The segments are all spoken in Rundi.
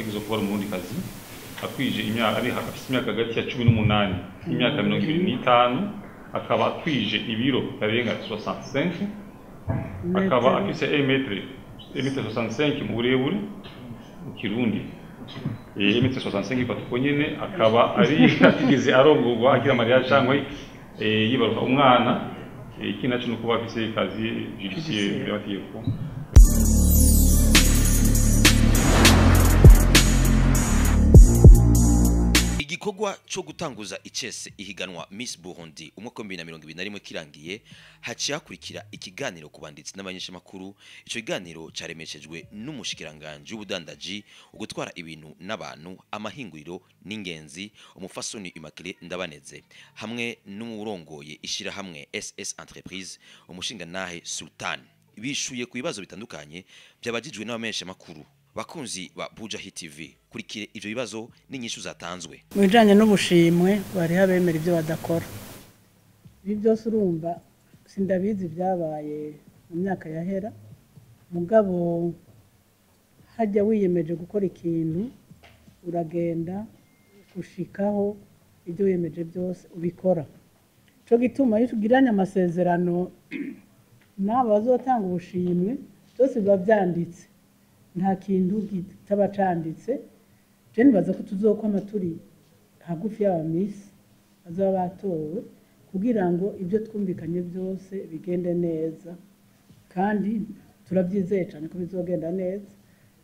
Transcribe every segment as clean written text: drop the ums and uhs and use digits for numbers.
yategerezwa kuba umurundi kazi akwije imyaka ari hagati y'imyaka hagati ya 18 n'imyaka 25 akaba akwije ibiro karenga 65 akaba afise 1m65 mu burebure mu Kirundi 1m65 ifatuko nyene akaba ari atigeze arongorwa akira mariage cyangwa yibaruka umwana ikinacu no kuba afise kazi judiciaire y'amategeko. Igikorwa cyo gutanguza icese ihiganwa Miss Burundi umwaka wa 2021 kirangiye haciye hakurikira ikiganiro ku banditsi n'abanyeshamakuru. Ico kiganiro caremeshejwe n'umushikiranganje w'ubudandaji ugutwara ibintu n'abantu amahinguriro n'ingenzi umufasoni Immaculée Ndabaneze hamwe n'umurongoye ishira hamwe SS Entreprise umushinga nahe Sultan bishuye ku bibazo bitandukanye byabajijwe n'abanyeshamakuru. Bakunzi ba Buja Hit TV kurikire ivyo bibazo n'inyishu zatanzwe. Mwijanye n'ubushimwe bari habemera ivyo badakora. Ibi byose urumva sindabizi byabaye mu myaka yahera. Mugabo hajya wiyemeje gukora ikintu uragenda gushikaho ibyo wiyemeje byose ubikora. Cyo gituma iyo tugiranye amasezerano n'abo bazotanga ubushimwe byose biba byanditse. Nta kintu kitaba canditse. Je nibaza ko tuzokoma turi hagufi y'abamisi bazaba batowe kugira ngo ibyo twumvikanye byose bigende neza, kandi turabyizeye cyane ko bizogenda neza.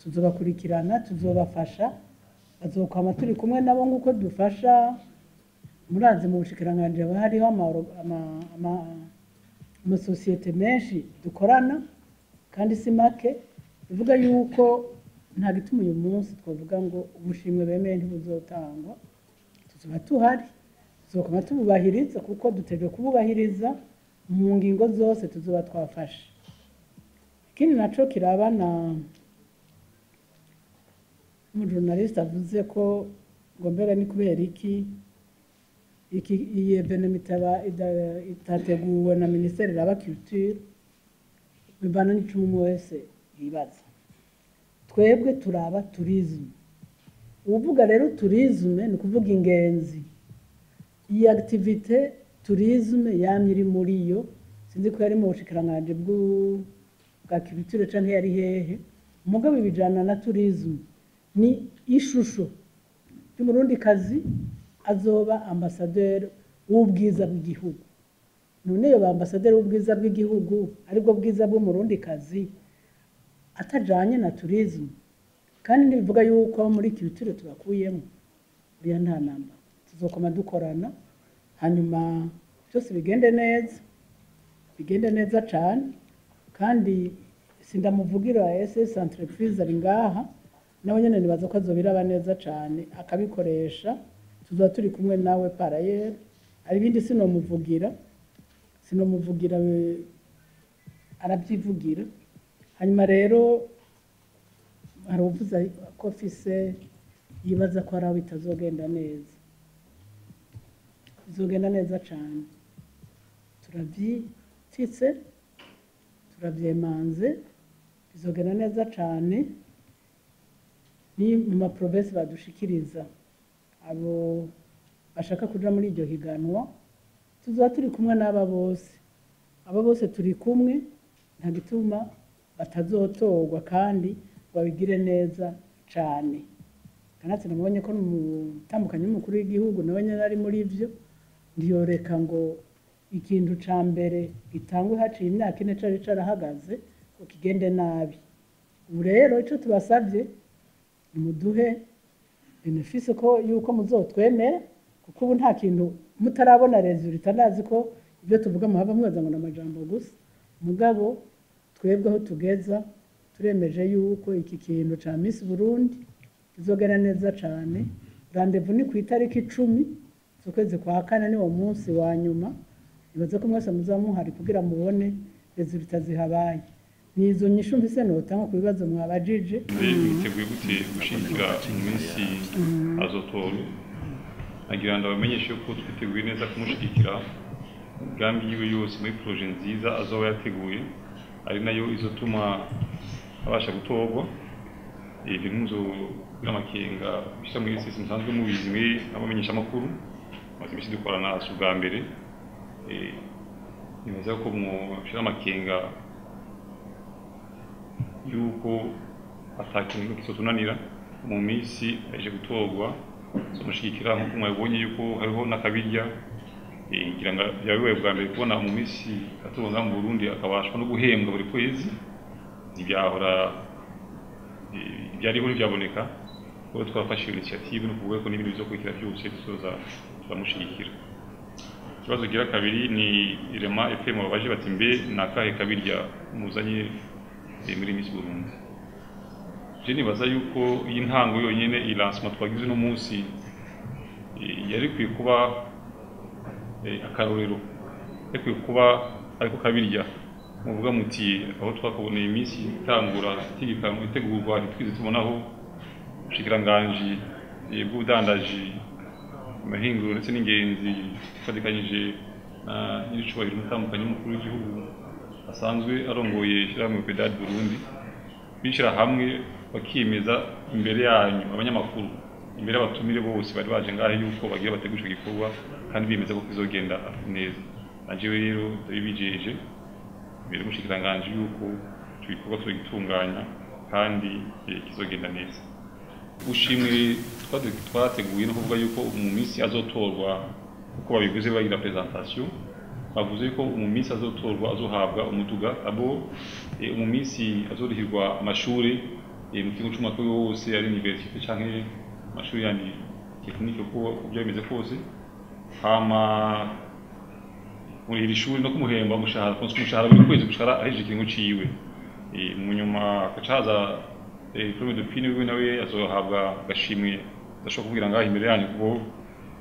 Tuzobakurikirana, tuzobafasha, bazokama turi kumwe nabo nguko dufasha. Murazi mu bushikiranganje hariho ama societe menshi dukorana kandi si make. Bivuga yuko nta gituma uyu munsi twavuga ngo ubushimwe bemeye ntibuzotangwa. Tuzoba tuhari, tuzokoma tububahiriza kuko dutegereje kububahiriza mu ngingo zose tuzoba twafashe. Ikindi naco kirabana mu journalist avuze ko ngo mbere ni kubera iki iyi evenement itateguwe na ministère de la culture bibana n'icumi wese yibaza. Twebwe turaba tourisme. Uvuga rero tourisme ni kuvuga ingenzi. Iyi activité tourisme yamiri muri yo sinzi ko yari mu bushikiranganje bwa culture canke yari hehe. Mugabo ibijana na tourisme ni ishusho y'umurundi kazi azoba ambassadeur w'ubwiza bw'igihugu. None yo ambassadeur w'ubwiza bw'igihugu aribwo bwiza bw'umurundi kazi atajanye na tourisme, kandi ndivuga yuko muri culture tubakuyemo bya nta namba. Tuzokoma dukorana hanyuma cyose bigende neza cyane, kandi sindamuvugira SS Entreprise ari ngaha nawe nyene nibaza ko azobiraba neza cyane akabikoresha. Tuzoba turi kumwe nawe parayere, ari bindi sinomuvugira arabyivugira. Hanyuma rero haruvuza ko fise yibaza ko araho bitazogenda neza. Bizogenda neza cyane, turabyitse turabyemanze, bizogenda neza cyane. Ni mu ma province badushikiriza abo bashaka kuja muri iryo higanwa, tuzoba turi kumwe n'aba bose. Aba bose turi kumwe, nta gituma batazotorwa kandi babigire neza cyane. Kanatse nabonye ko n'umutambukanye w'umukuru w'igihugu nawe nyene ari muri ivyo. Ndiyoreka ngo ikintu ca mbere gitangwe haciye imyaka 4 cari carahagaze ko kigende nabi. Ubu rero ico tubasavye muduhe benefice ko yuko muzotwemera, kuko ubu nta kintu mutarabona resultat. Ndazi ko ibyo tuvuga muhava mwaza ngo n'amajambo gusa, mugabo twebwe aho tugeza turemeje yuko iki kintu ca Miss Burundi kizogera neza cyane. Rendez-vous ni ku itariki 10 z'ukwezi kwa kane, ni wo munsi wa nyuma. Ibaze ko mwese muzamuhari kugira mubone resultat zihabaye. Nizo nyishu mbise notanga ku bibazo mwabajije. Biteguye gute gushikira iminsi azotora? Agira ndabamenyeshe ko twiteguye neza kumushikira gambi yiwe yose muri projet nziza azoba yateguye, ari nayo izotuma abasha gutorwa. Ibintu kugira amakenga bisha muri SS musanzwe mubizimwe abamenyesha amakuru maze bisi dukorana ubwa mbere nibaza ko mu shira amakenga yuko atakintu kizotunanira mu minsi aje gutorwa zomushikira nko mwabonye yuko hariho nakabirya ngira ngo yawe bwa mbere kubona mu minsi atonga mu Burundi akabashwa no guhembwa buri kwezi ibyahora byariho byaboneka ko twafashe initiative no kuvuga ko n'ibintu bizokurikira byose tuzoza turamushigikira. Ikibazo gira kabiri ni irema FM baje bati mbe nakahe kabirya muzanye muri Miss Burundi. Je nibaza yuko y'intango yonyene ilancement twagize no munsi yari kwikuba akarorero ekwiye kuba ariko kabirya muvuga muti aho twakaboneye iminsi itangura tigikano itegurwa twize tubonaho ushikiranganje bw'udandaji amahinguro ndetse n'ingenzi twadikanyije n'icubahiro mutambukanye mukuru w'igihugu asanzwe arongoye shiramwe pedal Burundi bishira hamwe bakimeza imbere yanyu abanyamakuru imbere abatumire bose bari baje ngahe yuko bagiye bategusha gikorwa kandi bimeze ko kizogenda neza. Anje rero bibijeje mbere mushikiranganje yuko twikorwa twigitunganya kandi kizogenda neza. Ushimwe twateguye no kuvuga yuko mu minsi azotorwa uko babivuze bagira presentation bavuze ko mu minsi azotorwa azohabwa umuduga abo mu minsi azorihirwa amashuri mu kigo cy'umwaka wose ari university canke amashuri yandi technique ko byameze kose hama muri iri shuri no kumuhemba umushahara buri kwezi gushara aheje ikintu ciwe mu nyuma akacaza premier de pine we nawe azohabwa gashimwe ndashaka kugira ngaho imbere yanyu kubo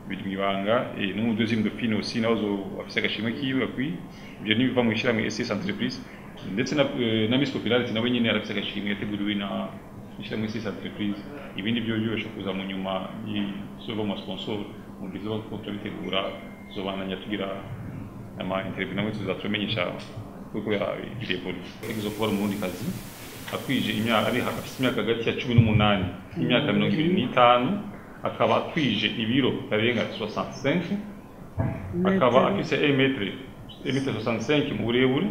biri mwibanga no deuxième de pine aussi nazo afise gashimwe kiwe akwi ibyo nibiva mu ishyirahamwe SS entreprise ndetse na Miss Popularity nawe nyine arafise gashimwe yateguriwe na ishyirahamwe SS entreprise ibindi byo byosha kuza mu nyuma y'isova mu sponsor mu bizo ko turabitegura zobananya tugira ama interview namwe tuzatumenyesha kuko irevoli izo kuba umundi kazi akwije imyaka ari imyaka hagati ya 18 imyaka 25 akaba akwije ibiro karenga 65 akaba afise 1m65 mu burebure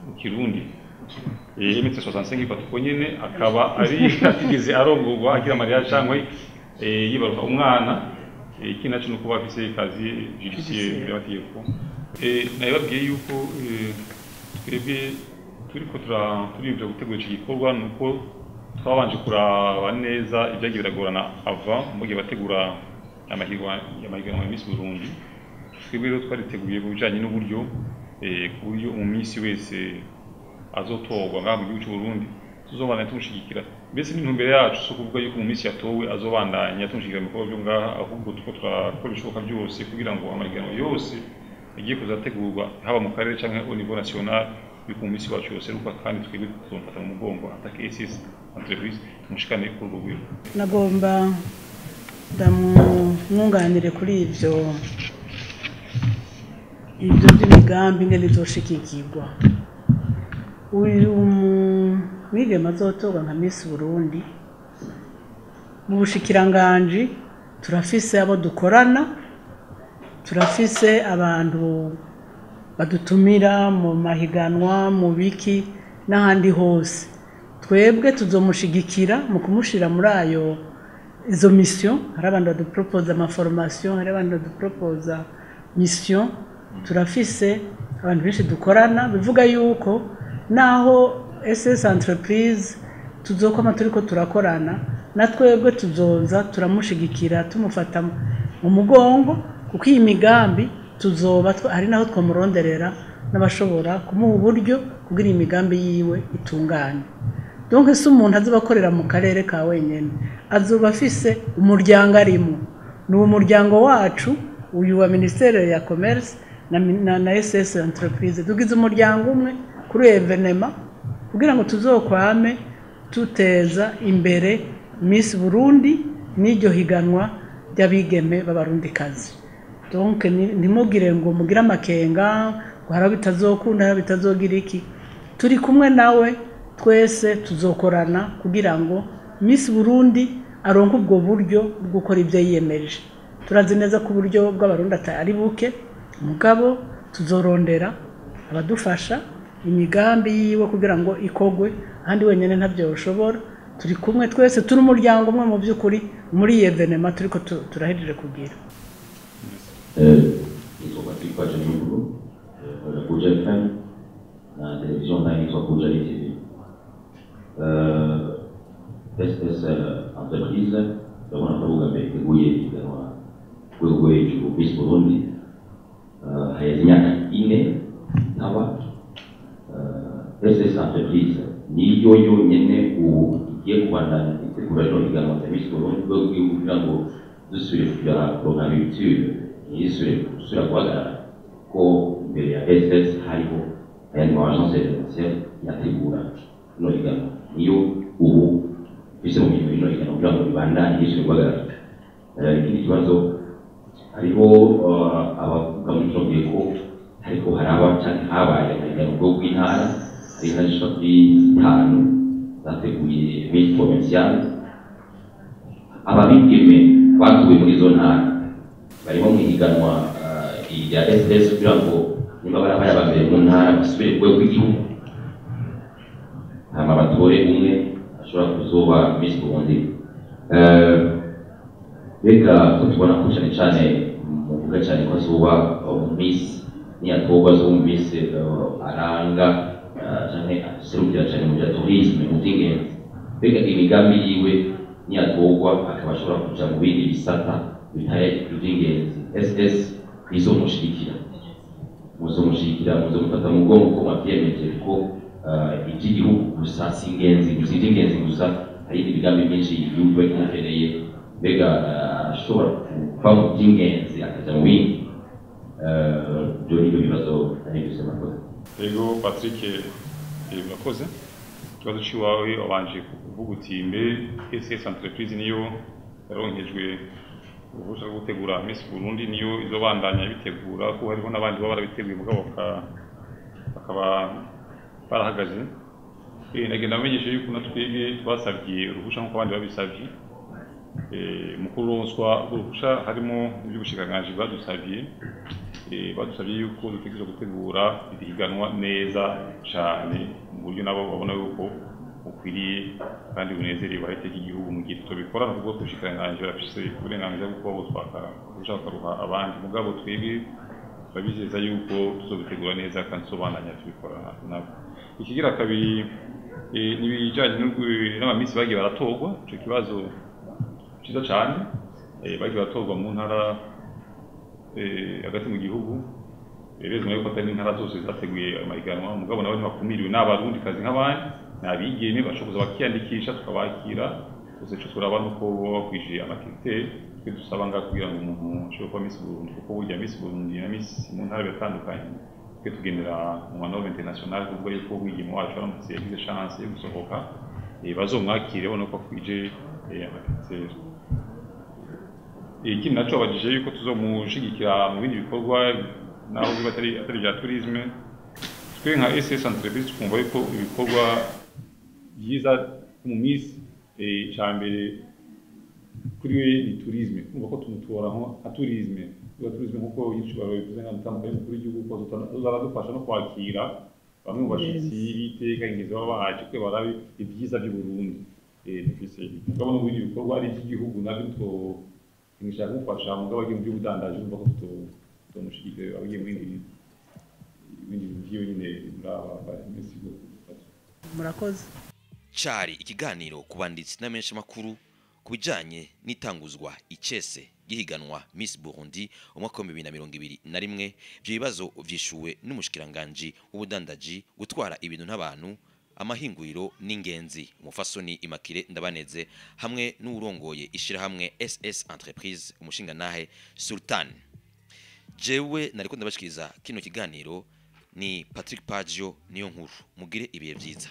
mu Kirundi 1m65 patuko nyene akaba ari atigeze arongorwa agira mariage cyangwa yibaruka umwana ikina cyo kuba afise kazi judiciaire y'amategeko nayababwiye yuko twebwe turiko turivyo gutegura iki gikorwa nuko twabanje kuraba neza ibyagiye biragorana ava mu gihe bategura amahirwa ya Miss Burundi. Twebwe rero twariteguye kubijanye n'uburyo ku buryo mu minsi wese azotorwa ngaha mu gihugu cy'u Burundi tuzobana tumushigikira mbese n'intumbere yacu so kuvuga yuko mu minsi yatowe azobandanya tumushigikira mu bikorwa byo ngaha ahubwo tuko turakora ibishoboka byose kugira ngo amahirwa yose igiye kuzategurwa haba mu karere canke au niveau national biko mu minsi wacu yose ruka kandi twebwe tuzofata mu mugongo atake SS entreprise mushikane ku rugwiro. Nagomba ndamwunganire kuri ivyo by'imigambi ngene zoshikikirwa. Uyu mwigema azotorwa nka Miss Burundi mu bushikiranganje turafise abo dukorana, turafise abantu badutumira mu mahiganwa mu biki n'ahandi hose. Twebwe tuzomushigikira mu kumushira muri ayo izo mission. Hari abantu badupropose ama formation, hari abantu badupropose mission. Turafise abantu benshi dukorana bivuga yuko naho SS entreprise tuzokoma turiko turakorana na twebwe tuzoza turamushigikira tumufata mu mugongo kuko iyi migambi tuzoba hari naho twamuronderera n'abashobora kumuha uburyo kugira imigambi yiwe itunganye. Donc se umuntu azobakorera mu karere ka wenyene azoba afise umuryango arimo ni umuryango wacu uyu wa Ministere ya Commerce na SS entreprise tugize umuryango umwe kuri evenement kugira ngo tuzokwame tuteza imbere Miss Burundi n'iryo higanwa ry'abigeme b'abarundikazi. Donc nimugire ngo mugira amakenga ngo bitazokunda bitazogira iki, turi kumwe nawe twese tuzokorana kugira ngo Miss Burundi aronka ubwo buryo bwo gukora ibyo yiyemeje. Turazi neza ko uburyo bw'abarundi atari buke, mugabo tuzorondera abadufasha imigambi yiwe kugira ngo ikogwe, ahandi wenyine ntabyo ushobora. Turi kumwe twese, turi umuryango umwe mu by'ukuri muri iyi evenema turiko turahejeje kugira. Itwa Patrick Pajanimburu, Abuja FM na televiziyo online yitwa Abuja TV. SS entreprise ndabona ko ubugambe iguye iganwa rwego hejuru Miss Burundi hayeze imyaka 4 nkaba SS entreprise niyo yonyene ugiye kubandanya itegura no iganwa ya Miss Burundi rwego kugira ngo dusubire kugira programme gusubira guhagarara ko imbere ya SS hariho ayandi agence événementielle yategura no iganwa niyo ubu bise mu mirimo ino iganwa kugira ngo ibandanye isubire guhagarara. Ikindi kibazo hariho abavuga muri kino gihe ko ariko haraba cyane habaye iganwa bwo kw'intara ari nka kuri 5 zateguye Miss Provinciale. Ababigeme batuwe muri zo ntara barimo mu iganwa ya SS kugira ngo niba barabaye abambere mu ntara basubire ku rwego rw'igihugu, hama batore umwe ashobora kuzoba Miss Burundi. Reka ko tubona ko cyane cyane muvuga cyane ko azoba Miss niyatorwa zo Miss aranga cyane aserukira cyane mu bya tourisme mu by'ingenzi. Reka imigambi yiwe niyatorwa akaba ashobora kuja mu bindi bisata bitaye iby'ingenzi. SS izomushigikira muzomufata mu bwonko ko mabyemeje ko iby'igihugu gusa si ingenzi gusa iby'ingenzi gusa, hari imigambi myinshi y'igihugu imukeneye. Mbega ashobora kuva mu by'ingenzi akaja mu bindi. Ibyo ni ibibazo ari gusema koze. Yego Patrick, urakoze. Ikibazo ciwawe wabanje kuvuga uti mbe SS entreprise niyo yaronkejwe uruhushya rwo gutegura Miss Burundi, niyo izobandanya bitegura ko hariho n'abandi baba barabiteguye mugabo bakaba barahagaze. Nagenda amenyesha yuko natwebwe twasabye uruhushya nk'uko abandi babisabye. Mu kuronswa uruhushya harimo iby'ubushikanganje badusabye yuko dutegerezwa gutegura ihiganwa neza cyane mu buryo nabo babona yuko ukwiriye kandi bunezereye baheteka igihugu. Mu gihe tubikora no kubwo kushikanganje barafise uburenganzira bwo kuba butwaka ushaka kuruha abandi, mugabo twebwe babizeza yuko tuzobitegura neza kandi sobananya tubikora nabo. Ikigira kabiri nibijanye n'abamisi bagiye baratorwa, ico kibazo ciza cyane. Bagiye baratorwa mu ntara hagati mu gihugu. Rero yuko atari intara zose zateguye amahiganwa, mugabo nabo ntibakumiriwe n'abarundi kazi nk'abandi nabigeme bashoboza bakiyandikisha tukabakira. Gusa cyo turaba nuko bakwije amakriteri twe dusaba nga kugira ngo umuntu ashobore kuba Miss Burundi, kuko burya Miss Burundi na Miss mu ntara bitandukanye. Twe tugendera mu manove international kuvuga yuko wigeme wacu aramutse yagize chance yo gusohoka bazomwakire ubona ko akwije amakriteri. Ikindi naco abajije yuko tuzomushigikira mu bindi bikorwa naho biba atari bya tourisme. Twe nka SS entreprise twumva yuko ibikorwa byiza mu Miss cyambere kuri we ni tourisme, kumva ko tumutora nka tourisme nkuko yicubaro bivuze nka mutandukanye kuri igihugu ko tuzaradufasha no kwakira bamwe mu bashitsi biteka ingizo babaje kwe barabi ibyiza by'u Burundi. Dufise mugabo no bindi bikorwa ari igihugu nabyo nishaka gufasha mugabo agiye mu by'ubudandaje umva ko tumushigikira agiye mu bindi byo nyine ngaba Miss Burundi. Murakoze. Cari ikiganiro kubanditsi n'amenshi makuru kubijanye n'itanguzwa icese gihiganwa Miss Burundi umwaka wa 2021. Byo bibazo vyishuwe n'umushikiranganje w'ubudandaji gutwara ibintu n'abantu, amahinguriro n'ingenzi umufasoni Immaculée Ndabaneze hamwe n'urongoye ishirahamwe SS entreprise umushinga nahe Sultan. Jewe nariko ndabashikiriza kino kiganiro ni Patrick Pagio niyo nkuru. Mugire ibihe vyiza.